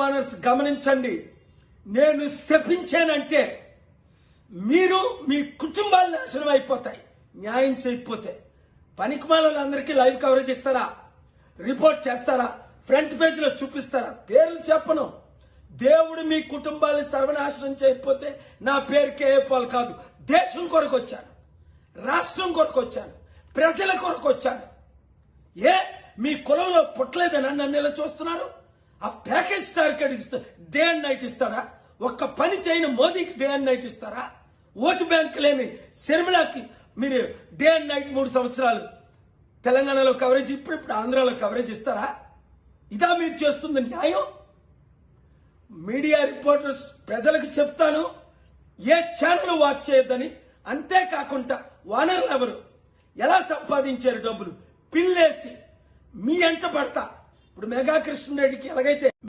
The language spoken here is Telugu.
ఓనర్స్ గమనించండి, నేను శపించానంటే మీరు మీ కుటుంబాలు నాశనం అయిపోతాయి న్యాయం చేయకపోతే. పనికిమాలందరికీ లైవ్ కవరేజ్ ఇస్తారా, రిపోర్ట్ చేస్తారా, ఫ్రంట్ పేజీలో చూపిస్తారా? పేర్లు చెప్పను. దేవుడు మీ కుటుంబాన్ని సర్వనాశనం చేయకపోతే నా పేరు కేఏ పాల్ కాదు. దేశం కొరకు వచ్చాను, రాష్ట్రం కొరకు వచ్చాను, ప్రజల కొరకు వచ్చాను. మీ కులంలో పుట్టలేదని నన్ను ఎలా చూస్తున్నారు? ఆ ప్యాకేజ్ టార్గెట్ ఇస్తా డే అండ్ నైట్ ఇస్తాడా? ఒక్క పని చేయని మోదీకి డే అండ్ నైట్ ఇస్తారా? ఓటు బ్యాంక్ లేని శర్మిలాకి మీరు డే అండ్ నైట్ 3 సంవత్సరాలు తెలంగాణలో కవరేజ్, ఇప్పుడు ఆంధ్రాలో కవరేజ్ ఇస్తారా? ఇదా మీరు చేస్తుంది న్యాయం? మీడియా రిపోర్టర్స్ ప్రజలకు చెప్తాను, ఏ ఛానల్ వాచ్ చేయొద్దని. అంతేకాకుండా ఓనర్లు ఎవరు, ఎలా సంపాదించారు డబ్బులు, పిల్లేసి మీ ఎంట పడతా. ఇప్పుడు మెగా కృష్ణారెడ్డికి ఎలాగైతే